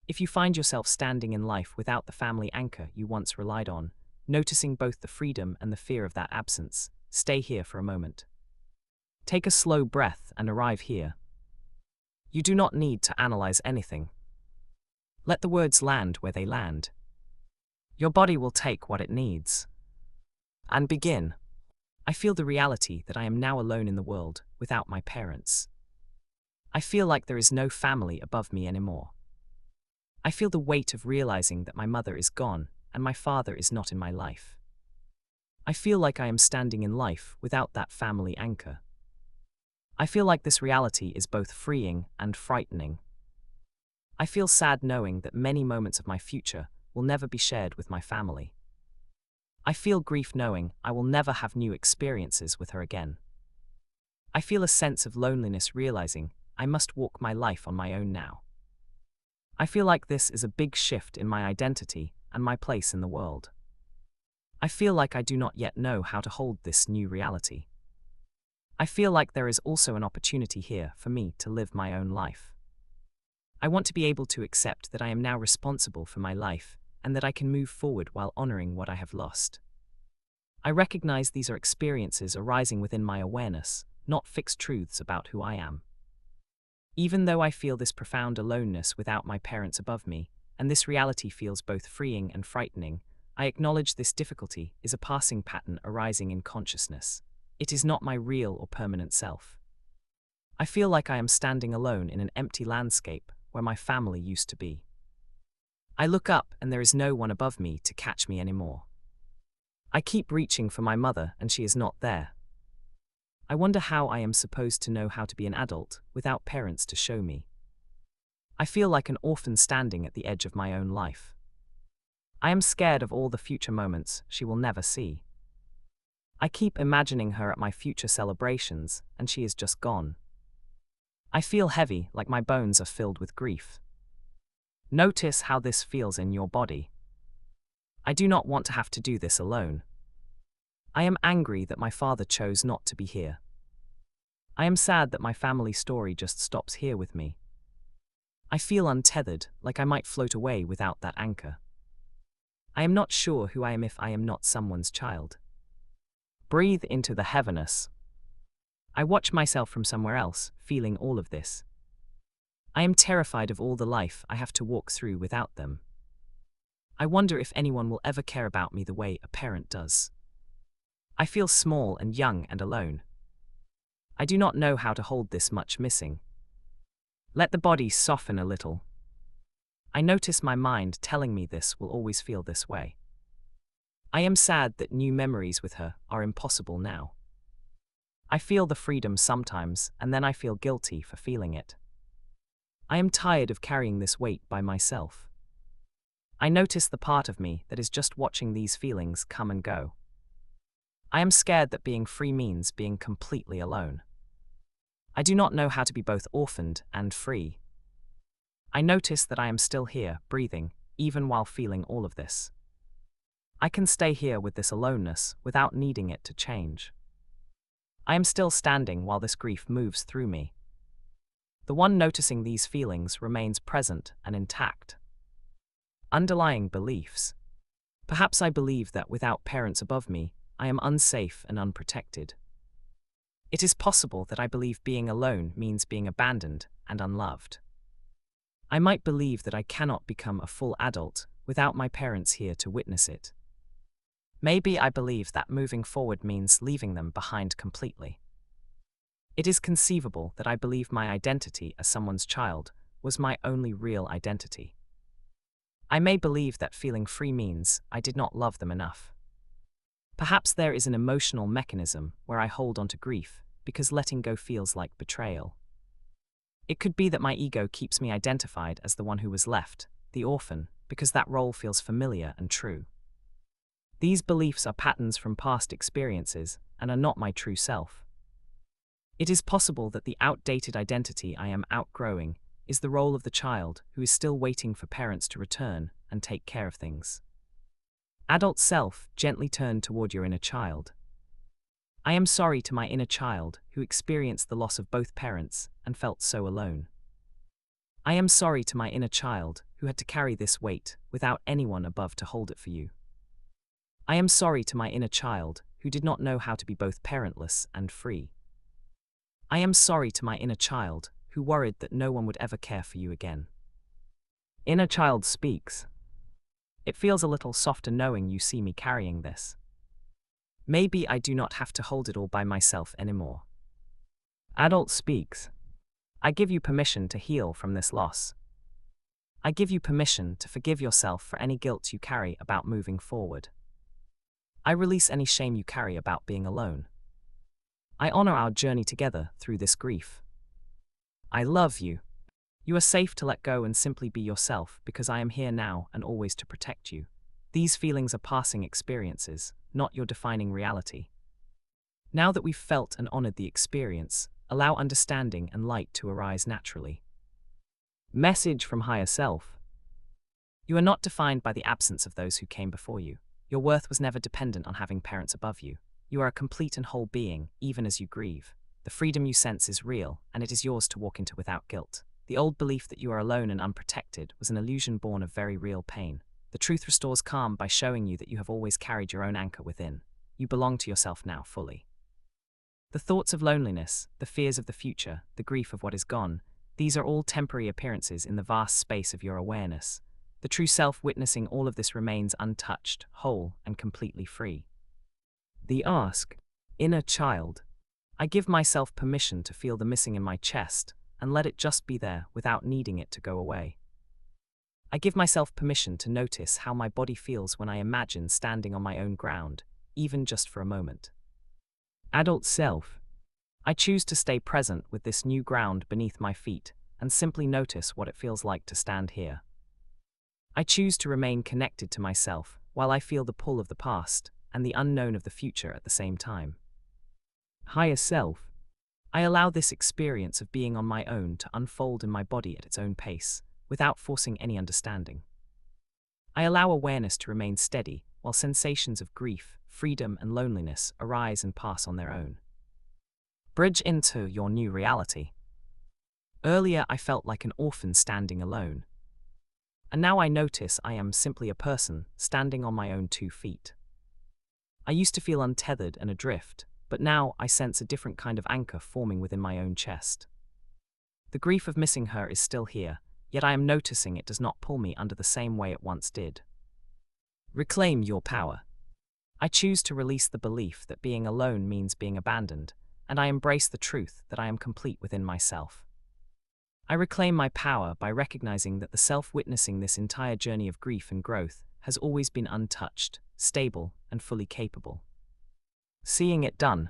If you find yourself standing in life without the family anchor you once relied on, noticing both the freedom and the fear of that absence, stay here for a moment. Take a slow breath and arrive here. You do not need to analyze anything. Let the words land where they land. Your body will take what it needs. And begin. I feel the reality that I am now alone in the world, without my parents. I feel like there is no family above me anymore. I feel the weight of realizing that my mother is gone and my father is not in my life. I feel like I am standing in life without that family anchor. I feel like this reality is both freeing and frightening. I feel sad knowing that many moments of my future will never be shared with my family. I feel grief knowing I will never have new experiences with her again. I feel a sense of loneliness realizing I must walk my life on my own now. I feel like this is a big shift in my identity and my place in the world. I feel like I do not yet know how to hold this new reality. I feel like there is also an opportunity here for me to live my own life. I want to be able to accept that I am now responsible for my life and that I can move forward while honoring what I have lost. I recognize these are experiences arising within my awareness, not fixed truths about who I am. Even though I feel this profound aloneness without my parents above me, and this reality feels both freeing and frightening, I acknowledge this difficulty is a passing pattern arising in consciousness. It is not my real or permanent self. I feel like I am standing alone in an empty landscape where my family used to be. I look up and there is no one above me to catch me anymore. I keep reaching for my mother and she is not there. I wonder how I am supposed to know how to be an adult without parents to show me. I feel like an orphan standing at the edge of my own life. I am scared of all the future moments she will never see. I keep imagining her at my future celebrations and she is just gone. I feel heavy, like my bones are filled with grief. Notice how this feels in your body. I do not want to have to do this alone. I am angry that my father chose not to be here. I am sad that my family story just stops here with me. I feel untethered, like I might float away without that anchor. I am not sure who I am if I am not someone's child. Breathe into the heaviness. I watch myself from somewhere else, feeling all of this. I am terrified of all the life I have to walk through without them. I wonder if anyone will ever care about me the way a parent does. I feel small and young and alone. I do not know how to hold this much missing. Let the body soften a little. I notice my mind telling me this will always feel this way. I am sad that new memories with her are impossible now. I feel the freedom sometimes, and then I feel guilty for feeling it. I am tired of carrying this weight by myself. I notice the part of me that is just watching these feelings come and go. I am scared that being free means being completely alone. I do not know how to be both orphaned and free. I notice that I am still here, breathing, even while feeling all of this. I can stay here with this aloneness without needing it to change. I am still standing while this grief moves through me. The one noticing these feelings remains present and intact. Underlying beliefs. Perhaps I believe that without parents above me, I am unsafe and unprotected. It is possible that I believe being alone means being abandoned and unloved. I might believe that I cannot become a full adult without my parents here to witness it. Maybe I believe that moving forward means leaving them behind completely. It is conceivable that I believe my identity as someone's child was my only real identity. I may believe that feeling free means I did not love them enough. Perhaps there is an emotional mechanism where I hold onto grief because letting go feels like betrayal. It could be that my ego keeps me identified as the one who was left, the orphan, because that role feels familiar and true. These beliefs are patterns from past experiences and are not my true self. It is possible that the outdated identity I am outgrowing is the role of the child who is still waiting for parents to return and take care of things. Adult self, gently turn toward your inner child. I am sorry to my inner child who experienced the loss of both parents and felt so alone. I am sorry to my inner child who had to carry this weight without anyone above to hold it for you. I am sorry to my inner child who did not know how to be both parentless and free. I am sorry to my inner child who worried that no one would ever care for you again. Inner child speaks. It feels a little softer knowing you see me carrying this. Maybe I do not have to hold it all by myself anymore. Adult speaks. I give you permission to heal from this loss. I give you permission to forgive yourself for any guilt you carry about moving forward. I release any shame you carry about being alone. I honor our journey together through this grief. I love you. You are safe to let go and simply be yourself because I am here now and always to protect you. These feelings are passing experiences, not your defining reality. Now that we've felt and honored the experience, allow understanding and light to arise naturally. Message from Higher Self. You are not defined by the absence of those who came before you. Your worth was never dependent on having parents above you. You are a complete and whole being, even as you grieve. The freedom you sense is real, and it is yours to walk into without guilt. The old belief that you are alone and unprotected was an illusion born of very real pain. The truth restores calm by showing you that you have always carried your own anchor within. You belong to yourself now fully. The thoughts of loneliness, the fears of the future, the grief of what is gone, these are all temporary appearances in the vast space of your awareness. The true self witnessing all of this remains untouched, whole, and completely free. The ask. Inner child. I give myself permission to feel the missing in my chest, and let it just be there without needing it to go away. I give myself permission to notice how my body feels when I imagine standing on my own ground, even just for a moment. Adult self. I choose to stay present with this new ground beneath my feet and simply notice what it feels like to stand here. I choose to remain connected to myself while I feel the pull of the past and the unknown of the future at the same time. Higher self. I allow this experience of being on my own to unfold in my body at its own pace, without forcing any understanding. I allow awareness to remain steady, while sensations of grief, freedom, and loneliness arise and pass on their own. Bridge into your new reality. Earlier I felt like an orphan standing alone. And now I notice I am simply a person standing on my own 2 feet. I used to feel untethered and adrift, but now I sense a different kind of anchor forming within my own chest. The grief of missing her is still here, yet I am noticing it does not pull me under the same way it once did. Reclaim your power. I choose to release the belief that being alone means being abandoned, and I embrace the truth that I am complete within myself. I reclaim my power by recognizing that the self witnessing this entire journey of grief and growth has always been untouched, stable, and fully capable. Seeing it done.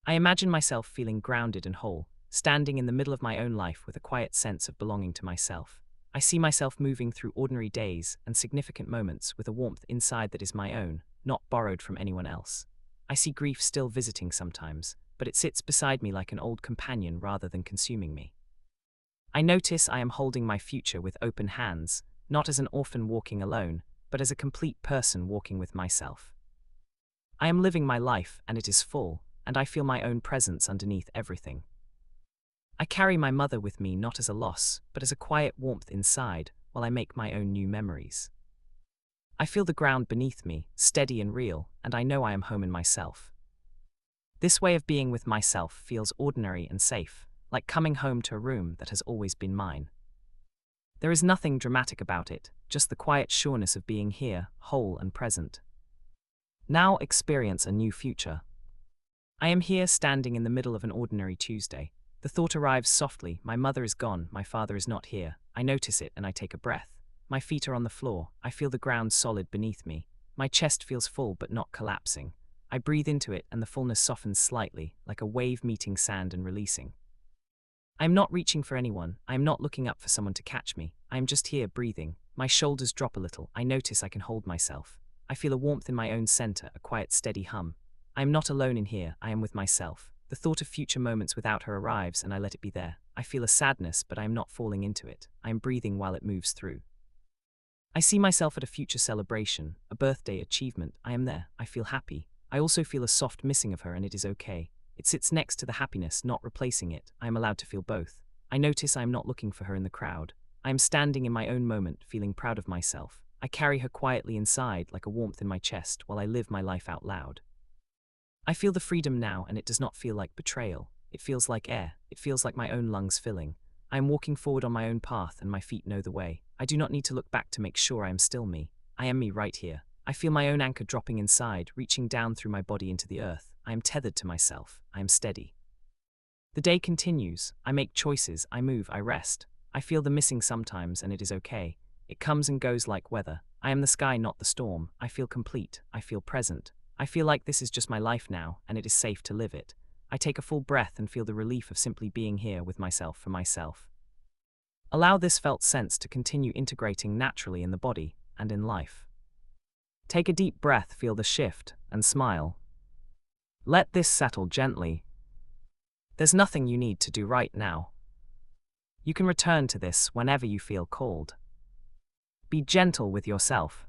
I imagine myself feeling grounded and whole, standing in the middle of my own life with a quiet sense of belonging to myself. I see myself moving through ordinary days and significant moments with a warmth inside that is my own, not borrowed from anyone else. I see grief still visiting sometimes, but it sits beside me like an old companion rather than consuming me. I notice I am holding my future with open hands, not as an orphan walking alone, but as a complete person walking with myself. I am living my life and it is full, and I feel my own presence underneath everything. I carry my mother with me not as a loss, but as a quiet warmth inside while I make my own new memories. I feel the ground beneath me, steady and real, and I know I am home in myself. This way of being with myself feels ordinary and safe, like coming home to a room that has always been mine. There is nothing dramatic about it, just the quiet sureness of being here, whole and present. Now experience a new future. I am here standing in the middle of an ordinary Tuesday. The thought arrives softly, my mother is gone, my father is not here. I notice it and I take a breath. My feet are on the floor, I feel the ground solid beneath me. My chest feels full but not collapsing. I breathe into it and the fullness softens slightly, like a wave meeting sand and releasing. I am not reaching for anyone, I am not looking up for someone to catch me. I am just here breathing. My shoulders drop a little, I notice I can hold myself. I feel a warmth in my own center, a quiet steady hum. I am not alone in here, I am with myself. The thought of future moments without her arrives and I let it be there. I feel a sadness but I am not falling into it. I am breathing while it moves through. I see myself at a future celebration, a birthday achievement. I am there, I feel happy. I also feel a soft missing of her and it is okay. It sits next to the happiness, not replacing it. I am allowed to feel both. I notice I am not looking for her in the crowd. I am standing in my own moment, feeling proud of myself. I carry her quietly inside, like a warmth in my chest, while I live my life out loud. I feel the freedom now, and it does not feel like betrayal. It feels like air. It feels like my own lungs filling. I am walking forward on my own path, and my feet know the way. I do not need to look back to make sure I am still me. I am me right here. I feel my own anchor dropping inside, reaching down through my body into the earth. I am tethered to myself. I am steady. The day continues. I make choices. I move. I rest. I feel the missing sometimes, and it is okay. It comes and goes like weather. I am the sky, not the storm. I feel complete. I feel present. I feel like this is just my life now, and it is safe to live it. I take a full breath and feel the relief of simply being here with myself for myself. Allow this felt sense to continue integrating naturally in the body and in life. Take a deep breath, feel the shift, and smile. Let this settle gently. There's nothing you need to do right now. You can return to this whenever you feel called. Be gentle with yourself.